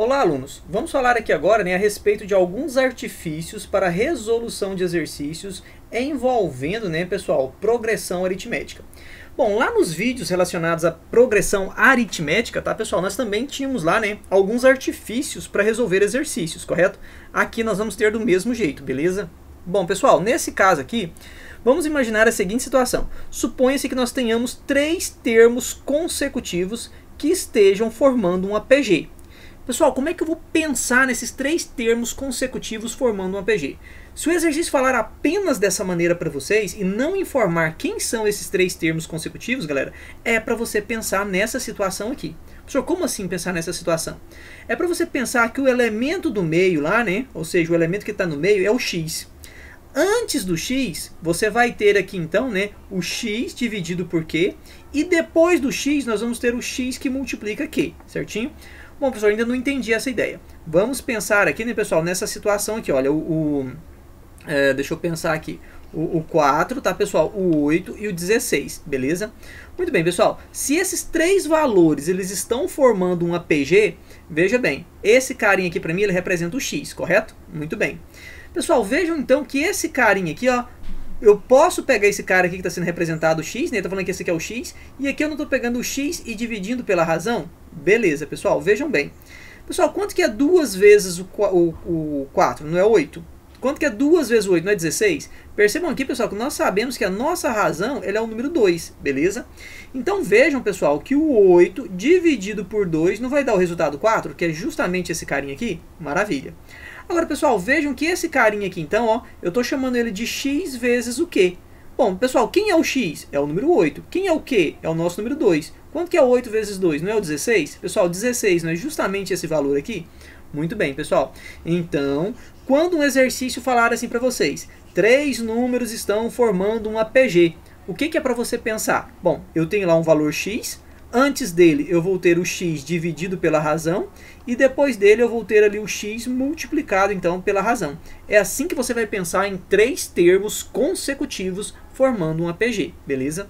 Olá, alunos! Vamos falar aqui agora, né, a respeito de alguns artifícios para resolução de exercícios envolvendo, né, pessoal, progressão aritmética. Bom, lá nos vídeos relacionados à progressão aritmética, tá, pessoal, nós também tínhamos lá, né, alguns artifícios para resolver exercícios, correto? Aqui nós vamos ter do mesmo jeito, beleza? Bom, pessoal, nesse caso aqui, vamos imaginar a seguinte situação. Suponha-se que nós tenhamos três termos consecutivos que estejam formando um APG. Pessoal, como é que eu vou pensar nesses três termos consecutivos formando um APG? Se o exercício falar apenas dessa maneira para vocês e não informar quem são esses três termos consecutivos, galera, é para você pensar nessa situação aqui. Professor, como assim pensar nessa situação? É para você pensar que o elemento do meio lá, né, ou seja, o elemento que está no meio é o x. Antes do x, você vai ter aqui então, né, o x dividido por q, e depois do x nós vamos ter o x que multiplica q, certinho? Bom, professor, ainda não entendi essa ideia. Vamos pensar aqui, né, pessoal, nessa situação aqui, olha, deixa eu pensar aqui, o 4, tá, pessoal, o 8 e o 16, beleza? Muito bem, pessoal, se esses três valores, eles estão formando um APG, veja bem, esse carinha aqui para mim, ele representa o x, correto? Muito bem. Pessoal, vejam então que esse carinha aqui, ó, eu posso pegar esse cara aqui que está sendo representado o x, né? Está falando que esse aqui é o x, e aqui eu não estou pegando o x e dividindo pela razão? Beleza, pessoal, vejam bem. Pessoal, quanto que é 2 vezes o 4? Não é 8? Quanto que é 2 vezes o 8? Não é 16? Percebam aqui, pessoal, que nós sabemos que a nossa razão ele é o número 2, beleza? Então vejam, pessoal, que o 8 dividido por 2 não vai dar o resultado 4, que é justamente esse carinha aqui? Maravilha. Agora, pessoal, vejam que esse carinha aqui, então, ó, eu estou chamando ele de x vezes o q. Bom, pessoal, quem é o x? É o número 8. Quem é o q? É o nosso número 2. Quanto que é 8 vezes 2? Não é o 16? Pessoal, 16 não é justamente esse valor aqui? Muito bem, pessoal. Então, quando um exercício falar assim para vocês, três números estão formando um APG, o que é para você pensar? Bom, eu tenho lá um valor x, antes dele eu vou ter o x dividido pela razão, e depois dele eu vou ter ali o x multiplicado então pela razão. É assim que você vai pensar em três termos consecutivos formando um APG, beleza?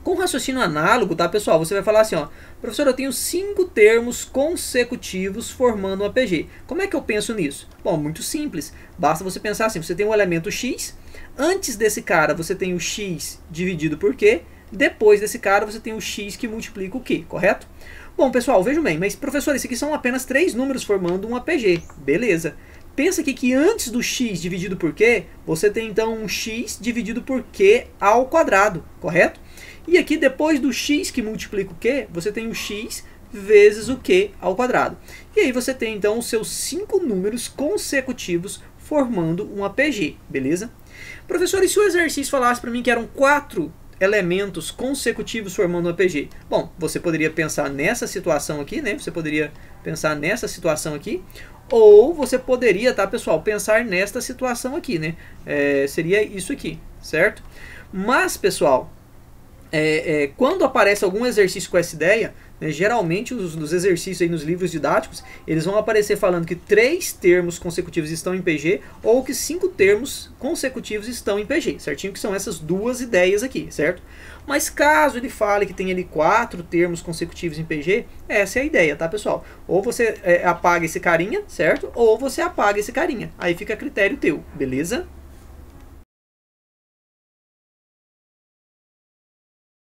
Com raciocínio análogo, tá, pessoal? Você vai falar assim, ó, professor, eu tenho 5 termos consecutivos formando um APG. Como é que eu penso nisso? Bom, muito simples. Basta você pensar assim, você tem um elemento x, antes desse cara você tem o x dividido por q, depois desse cara você tem o x que multiplica o q, correto? Bom, pessoal, vejam bem, mas professor, isso aqui são apenas três números formando um APG, beleza? Pensa aqui que antes do x dividido por q, você tem então um x dividido por q ao quadrado, correto? E aqui depois do x que multiplica o q, você tem o x vezes o q ao quadrado. E aí você tem então os seus 5 números consecutivos formando um APG, beleza? Professor, e se o exercício falasse para mim que eram 4 elementos consecutivos formando um APG? Bom, você poderia pensar nessa situação aqui, né? Você poderia pensar nessa situação aqui, ou você poderia, tá, pessoal, pensar nesta situação aqui, né? Seria isso aqui, certo? Mas, pessoal, quando aparece algum exercício com essa ideia, né, geralmente os exercícios aí nos livros didáticos, eles vão aparecer falando que 3 termos consecutivos estão em PG ou que 5 termos consecutivos estão em PG, certinho? Que são essas duas ideias aqui, certo? Mas caso ele fale que tem ali 4 termos consecutivos em PG, essa é a ideia, tá, pessoal? Ou você apaga esse carinha, certo? Ou você apaga esse carinha. Aí fica a critério teu, beleza?